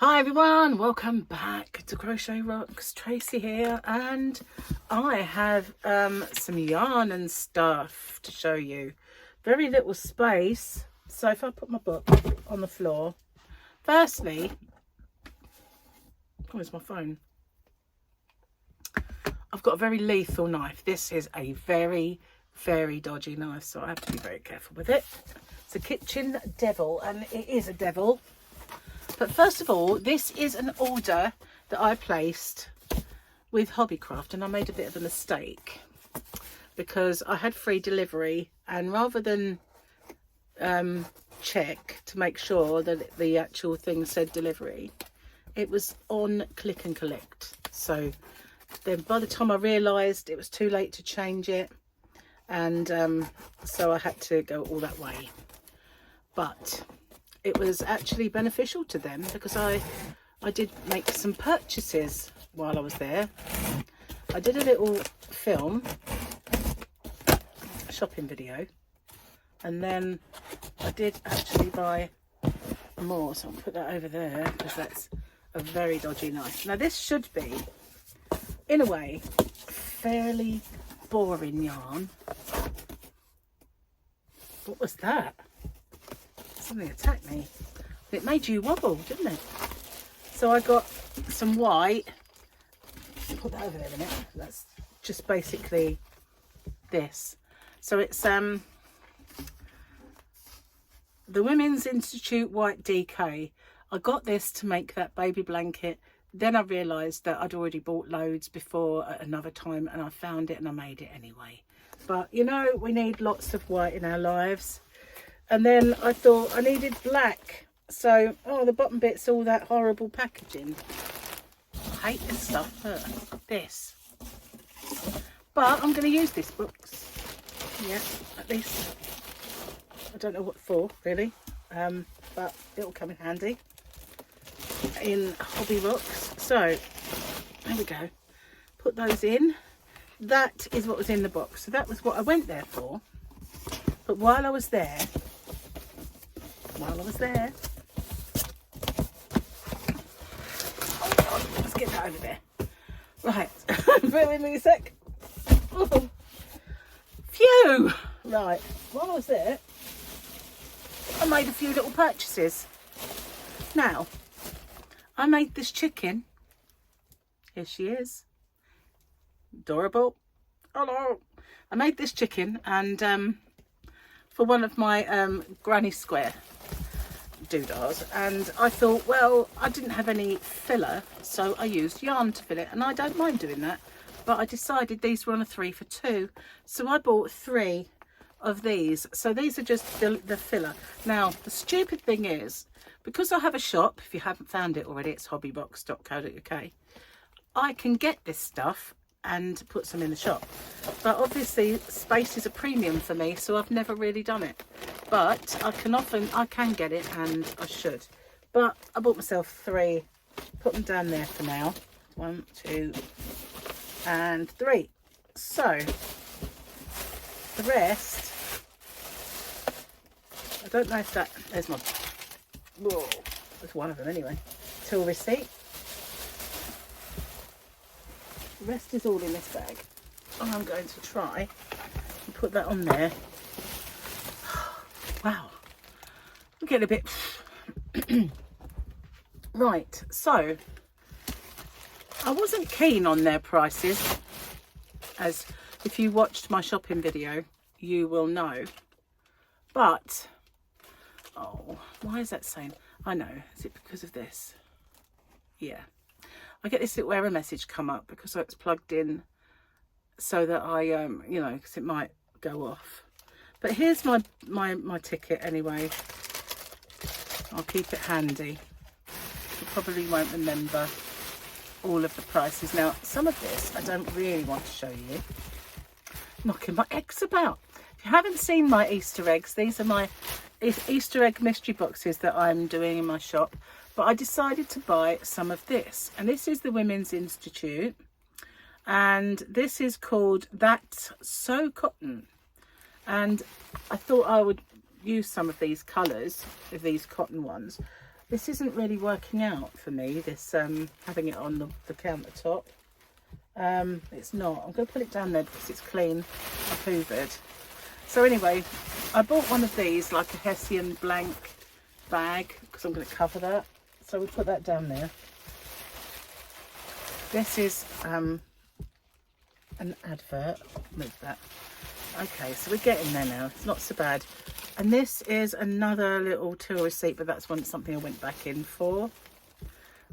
Hi everyone, welcome back to Crochet Rocks. Tracy here, and I have some yarn and stuff to show you. Very little space, so if I put my book on the floor, firstly, where's my phone? I've got a very lethal knife. This is a very dodgy knife, so I have to be very careful with it. It's a kitchen devil, and it is a devil. But first of all, this is an order that I placed with HobbyCraft, and I made a bit of a mistake because I had free delivery, and rather than check to make sure that the actual thing said delivery, it was on click and collect. So then by the time I realised, it was too late to change it, and so I had to go all that way. But it was actually beneficial to them because I did make some purchases while I was there. I did a little film, shopping video, and then I did actually buy more, so I'll put that over there because that's a very dodgy knife. Now this should be, in a way, fairly boring yarn. What was that? Something attacked me. It made you wobble, didn't it? So I got some white. Put that over there a minute. That's just basically this. So it's the Women's Institute White DK. I got this to make that baby blanket. Then I realised that I'd already bought loads before at another time, and I found it and I made it anyway. But you know, we need lots of white in our lives. And then I thought I needed black. So, oh, the bottom bit's all that horrible packaging. I hate this stuff. This. But I'm going to use this books. Yeah, at least. I don't know what for, really. But it'll come in handy in Hobby Rocks. So, there we go. Put those in. That is what was in the box. So that was what I went there for. But while I was there, oh, let's get that over there. Right, bear with me a sec. Oh. Phew! Right, while I was there, I made a few little purchases. Now, I made this chicken. Here she is. Adorable. Hello. I made this chicken, and for one of my granny square doodahs, and I thought, well, I didn't have any filler, so I used yarn to fill it, and I don't mind doing that, but I decided these were on a 3 for 2, so I bought 3 of these. So these are just the filler. Now the stupid thing is, because I have a shop, if you haven't found it already, it's hobbybox.co.uk, I can get this stuff and put some in the shop, but obviously space is a premium for me, so I've never really done it. But I can get it, and I should. But I bought myself 3, put them down there for now. 1, 2 and 3. So the rest, I don't know if that, there's my, whoa, there's one of them anyway, till receipt. The rest is all in this bag. I'm going to try and put that on there. Wow, I'm getting a bit right. So I wasn't keen on their prices, as if you watched my shopping video you will know, but oh, why is that saying, I know, is it because of this? Yeah, I get this little error message come up because it's plugged in, so that I you know, because it might go off. But here's my ticket anyway. I'll keep it handy. You probably won't remember all of the prices. Now, some of this I don't really want to show you. Knocking my eggs about. If you haven't seen my Easter eggs, these are my Easter egg mystery boxes that I'm doing in my shop. But I decided to buy some of this. And this is the Women's Institute. And this is called That's So Cotton. And I thought I would use some of these colours, of these cotton ones, this isn't really working out for me, this having it on the countertop. It's not. I'm going to put it down there because it's clean. I've hoovered. So anyway, I bought one of these, like a Hessian blank bag, because I'm going to cover that. So we put that down there. This is an advert. Move that. Okay, so we're getting there now. It's not so bad. And this is another little till receipt, but that's something I went back in for.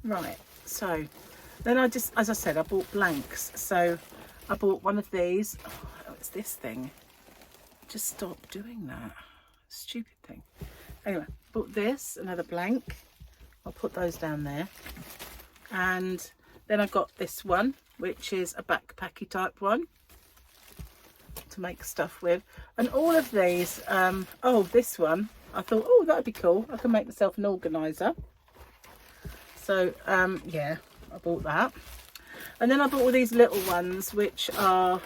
Right, so then I just, as I said, I bought blanks. So I bought one of these. Oh, it's this thing. Just stop doing that. Stupid thing. Anyway, bought this, another blank. I'll put those down there. And then I got this one, which is a backpacky type one to make stuff with. And all of these, oh, this one, I thought, oh, that'd be cool. I can make myself an organizer. So, yeah, I bought that. And then I bought all these little ones, which are,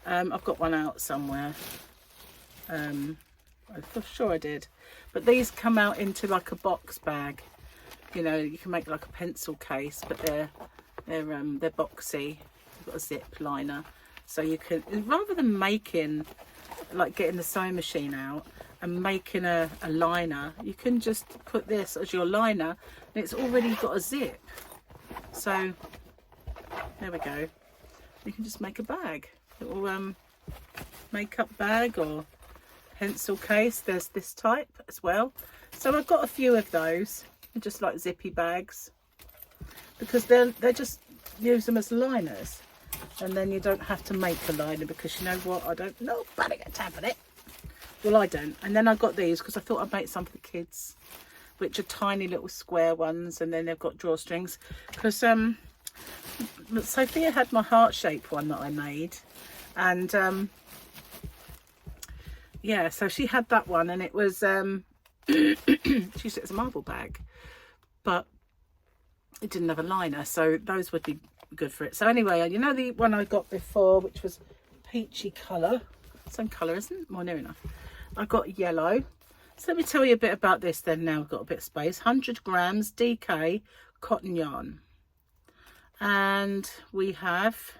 I've got one out somewhere. I'm sure I did. But these come out into like a box bag. You know, you can make like a pencil case, but they're boxy. They've got a zip liner. So you can, rather than making, like getting the sewing machine out and making a liner, you can just put this as your liner and it's already got a zip. So there we go. You can just make a bag, little makeup bag or pencil case. There's this type as well. So I've got a few of those, just like zippy bags, because they're just use them as liners. And then you don't have to make a liner, because you know what, I don't know, nobody got time for it. Well, I don't. And then I got these because I thought I'd make some for the kids, which are tiny little square ones, and then they've got drawstrings. Because Sophia had my heart-shaped one that I made, and yeah, so she had that one, and it was she used it as a marble bag, but it didn't have a liner, so those would be good for it. So anyway, you know the one I got before, which was peachy colour, same colour, isn't it? More near enough. I got yellow. So let me tell you a bit about this then. Now I've got a bit of space. 100 grams DK cotton yarn, and we have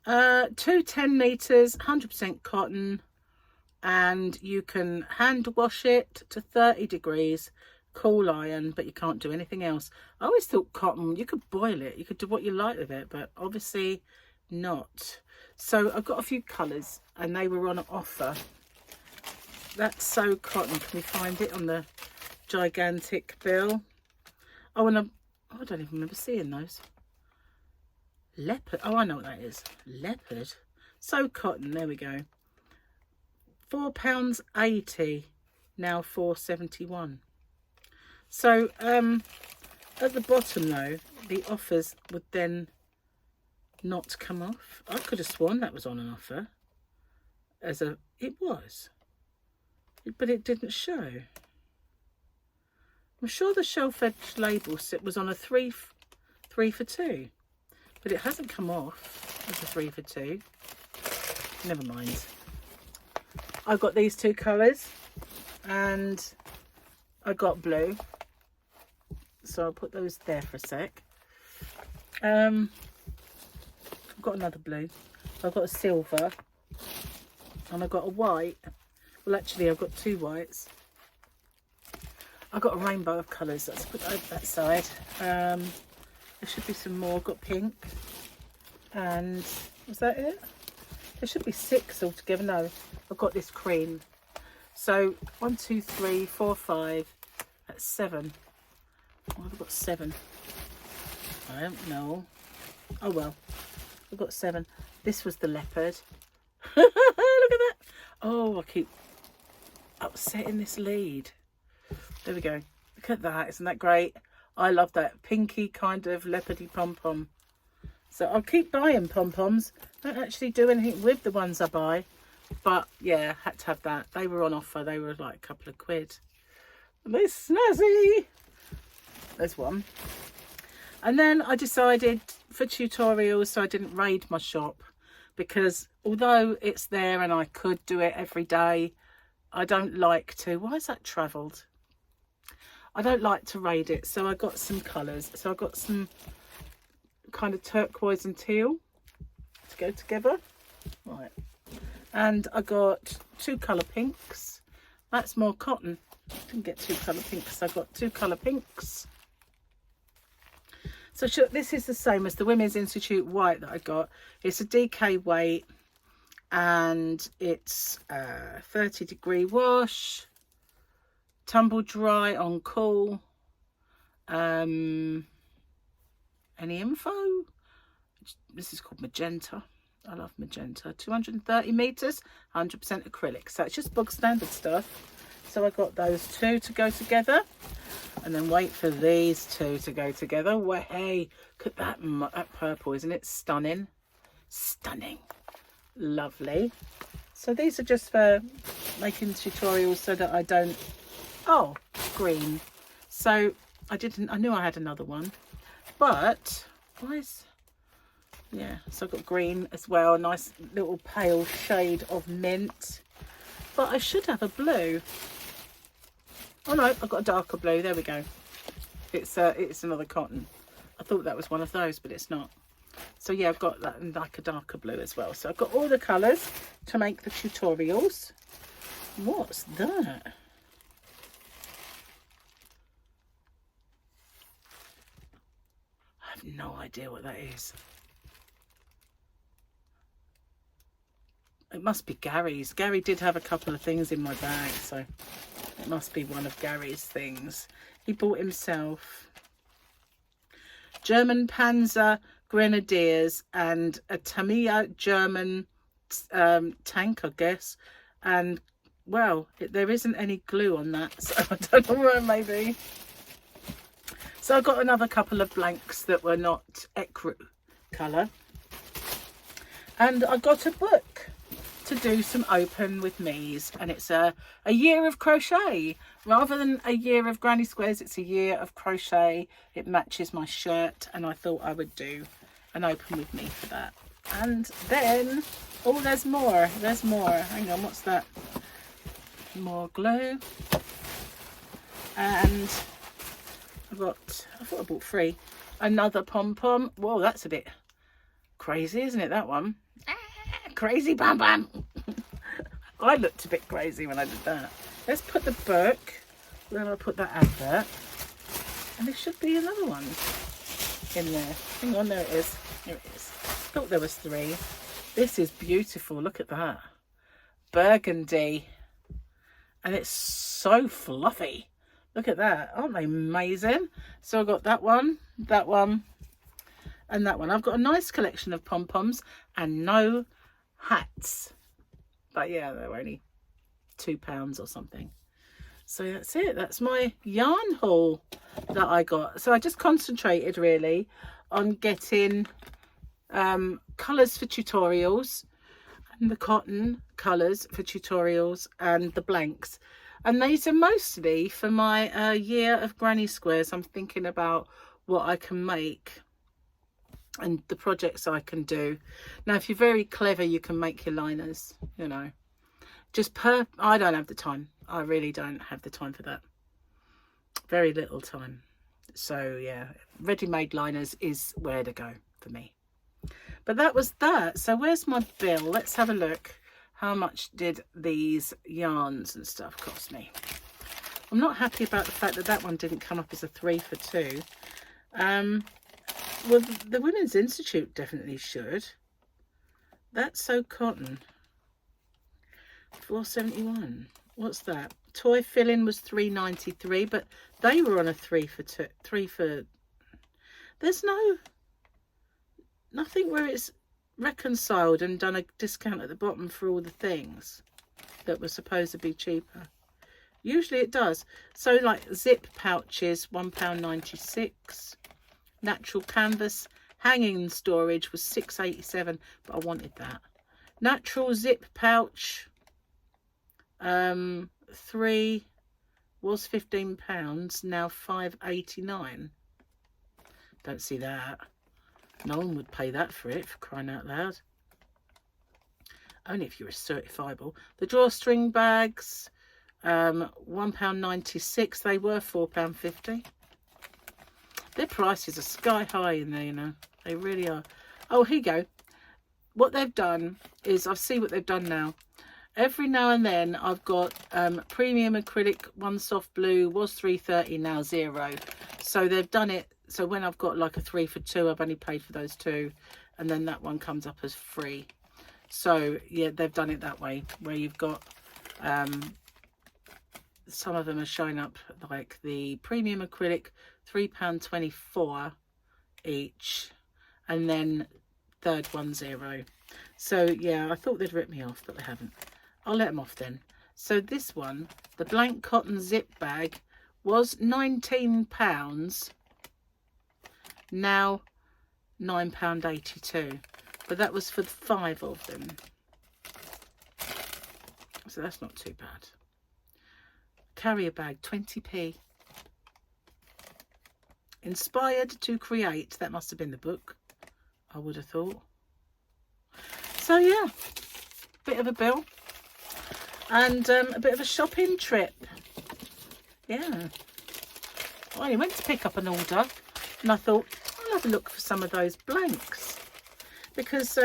2 10 meters, 100% cotton, and you can hand wash it to 30 degrees, cool iron, but you can't do anything else. I always thought cotton, you could boil it, you could do what you like with it, but obviously not. So I've got a few colours, and they were on offer. That's So Cotton. Can we find it on the gigantic bill? Oh, and I don't even remember seeing those. Leopard. Oh, I know what that is. Leopard. So Cotton. There we go. £4.80. Now £4.71. So at the bottom though, the offers would then not come off. I could have sworn that was on an offer. It was, but it didn't show. I'm sure the shelf edge label was on a 3 for 2, but it hasn't come off as a 3 for 2. Never mind. I got these two colours, and I got blue, so I'll put those there for a sec. I've got another blue. I've got a silver, and I've got a white. Well, actually, I've got 2 whites. I've got a rainbow of colours. Let's put that side. There should be some more. I've got pink, and was that it? There should be 6 altogether. No, I've got this cream. So 1 2 3 4 5. That's 7. Oh, I've got 7. I don't know. Oh well, I've got 7. This was the leopard. Look at that. Oh, I keep upsetting this lead. There we go. Look at that. Isn't that great? I love that pinky kind of leopardy pom-pom. So I'll keep buying pom-poms. Don't actually do anything with the ones I buy. But yeah, had to have that. They were on offer. They were like a couple of quid. And they're snazzy. There's one. And then I decided for tutorials, so I didn't raid my shop, because although it's there and I could do it every day, I don't like to. Why is that travelled? I don't like to raid it, so I got some colours. So I got some kind of turquoise and teal to go together. Right. And I got 2 colour pinks. That's more cotton. Didn't get 2 colour pinks. I got 2 colour pinks. So this is the same as the Women's Institute white that I got. It's a DK weight and it's 30-degree wash, tumble dry on cool. Any info? This is called magenta. I love magenta. 230 meters, 100% acrylic. So it's just bog standard stuff. So I got those 2 to go together, and then wait for these 2 to go together. Well, hey, look at that purple, isn't it stunning? Stunning, lovely. So these are just for making tutorials so that I don't. Oh, green. So I knew I had another one, but why is? Yeah, so I've got green as well, a nice little pale shade of mint. But I should have a blue. Oh no, I've got a darker blue. There we go. It's another cotton. I thought that was one of those, but it's not. So yeah, I've got that in like a darker blue as well. So I've got all the colours to make the tutorials. What's that? I have no idea what that is. It must be Gary's. Gary did have a couple of things in my bag, so it must be one of Gary's things. He bought himself German Panzer Grenadiers and a Tamiya German tank, I guess. And, well, there isn't any glue on that, so I don't know where it may be. So I got another couple of blanks that were not ecru colour. And I got a book to do some open with me's, and it's a year of crochet. Rather than a year of granny squares, it's a year of crochet. It matches my shirt, and I thought I would do an open with me for that. And then, oh, there's more. There's more. Hang on, what's that? More glue. And I thought I bought 3. Another pom-pom. Whoa, that's a bit crazy, isn't it, that one? Crazy bam bam. I looked a bit crazy when I did that. Let's put the book, then I'll put that advert, and there should be another one in there. Hang on, there it is. Here it is. Thought there was 3. This is beautiful. Look at that. Burgundy. And it's so fluffy. Look at that. Aren't they amazing? So I've got that one, and that one. I've got a nice collection of pom-poms and no hats. But yeah, they're only £2 or something. So that's it. That's my yarn haul that I got. So I just concentrated really on getting colours for tutorials, and the cotton colours for tutorials, and the blanks. And these are mostly for my year of granny squares. I'm thinking about what I can make and the projects I can do. Now, if you're very clever, you can make your liners, you know. I don't have the time. I really don't have the time for that. Very little time. So yeah, ready-made liners is where to go for me. But that was that. So where's my bill? Let's have a look. How much did these yarns and stuff cost me? I'm not happy about the fact that that one didn't come up as a 3 for 2. Well, the Women's Institute definitely should. That's so cotton. £4.71. What's that? Toy filling was £3.93, but they were on a 3 for 2. 3 for. There's nothing where it's reconciled and done a discount at the bottom for all the things that were supposed to be cheaper. Usually it does. So like zip pouches, £1.96. Natural canvas hanging storage was £6.87, but I wanted that. Natural zip pouch 3 was £15, now £5.89. Don't see that. No one would pay that for it, for crying out loud. Only if you were certifiable. The drawstring bags, £1.96. They were £4.50. Their prices are sky high in there, you know. They really are. Oh, here you go. What they've done is, I see what they've done now. Every now and then I've got premium acrylic, one soft blue, was £3.30, now £0. So they've done it, so when I've got like a 3 for 2, I've only paid for those 2, and then that one comes up as free. So yeah, they've done it that way, where you've got some of them are showing up like the premium acrylic, £3.24 each, and then third one £0. So yeah, I thought they'd rip me off, but they haven't. I'll let them off then. So this one, the blank cotton zip bag, was £19, now £9.82, but that was for 5 of them, so that's not too bad. Carrier bag, 20p. Inspired to create, that must have been the book, I would have thought. So yeah, bit of a bill, and a bit of a shopping trip. Yeah, I only went to pick up an order, and I thought I'll have a look for some of those blanks, because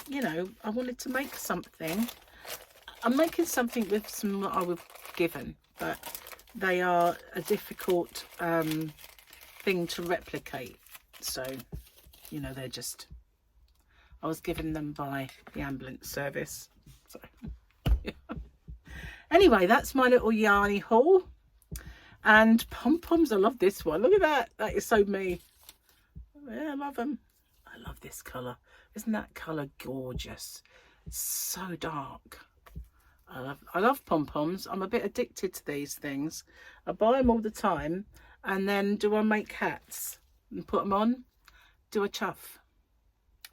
you know, I wanted to make something. I'm making something with some that I was given, but they are a difficult thing to replicate. So, you know, they're just, I was given them by the ambulance service. So, yeah. Anyway, that's my little yarny haul. And pom-poms, I love this one. Look at that. That is so me. Yeah, I love them. I love this colour. Isn't that colour gorgeous? It's so dark. I love pom-poms. I'm a bit addicted to these things. I buy them all the time, and then do I make hats and put them on? Do a chuff.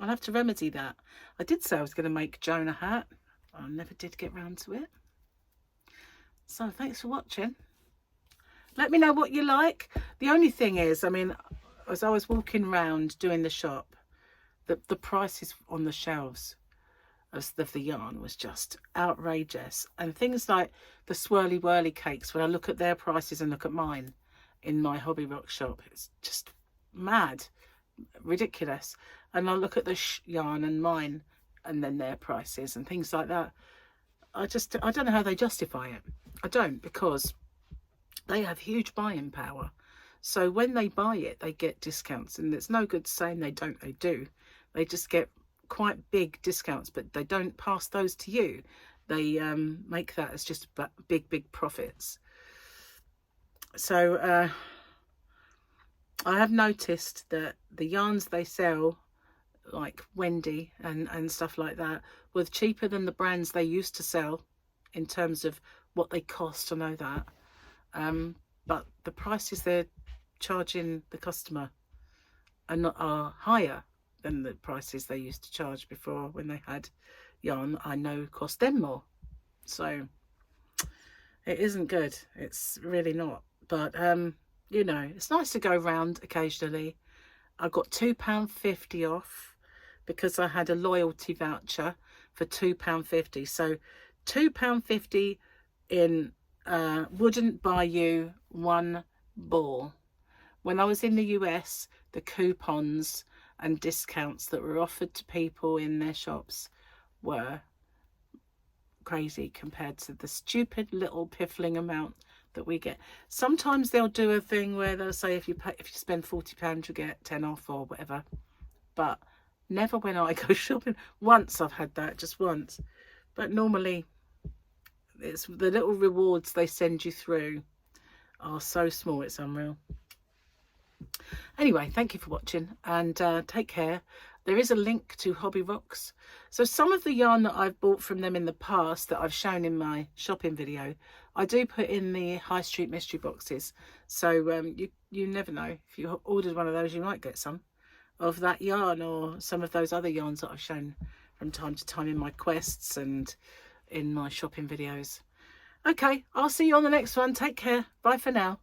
I'll have to remedy that. I did say I was going to make Joan a hat. I never did get round to it. So thanks for watching. Let me know what you like. The only thing is, I mean, as I was walking around doing the shop, the prices on the shelves of the yarn was just outrageous. And things like the swirly whirly cakes, when I look at their prices and look at mine in my Hobby Rock shop, it's just mad, ridiculous. And I look at the yarn and mine, and then their prices and things like that. I don't know how they justify it. I don't, because they have huge buying power. So when they buy it, they get discounts, and it's no good saying they don't. They do. They just get quite big discounts, but they don't pass those to you. They make that as just big profits. So I have noticed that the yarns they sell, like Wendy and stuff like that, were cheaper than the brands they used to sell in terms of what they cost. I know that, but the prices they're charging the customer are higher than the prices they used to charge before, when they had yarn I know cost them more. So it isn't good. It's really not. But you know, it's nice to go round occasionally. I got £2.50 off because I had a loyalty voucher for £2.50. So £2.50 in wouldn't buy you one ball. When I was in the US, the coupons and discounts that were offered to people in their shops were crazy compared to the stupid little piffling amount that we get. Sometimes they'll do a thing where they'll say if you spend £40 you get 10 off or whatever, but never when I go shopping. Once I've had that, just once, but normally it's the little rewards they send you through are so small, it's unreal. Anyway, thank you for watching, and take care. There is a link to Hobby Rocks. So some of the yarn that I've bought from them in the past that I've shown in my shopping video, I do put in the High Street mystery boxes. So you never know. If you ordered one of those, you might get some of that yarn, or some of those other yarns that I've shown from time to time in my quests and in my shopping videos. Okay, I'll see you on the next one. Take care. Bye for now.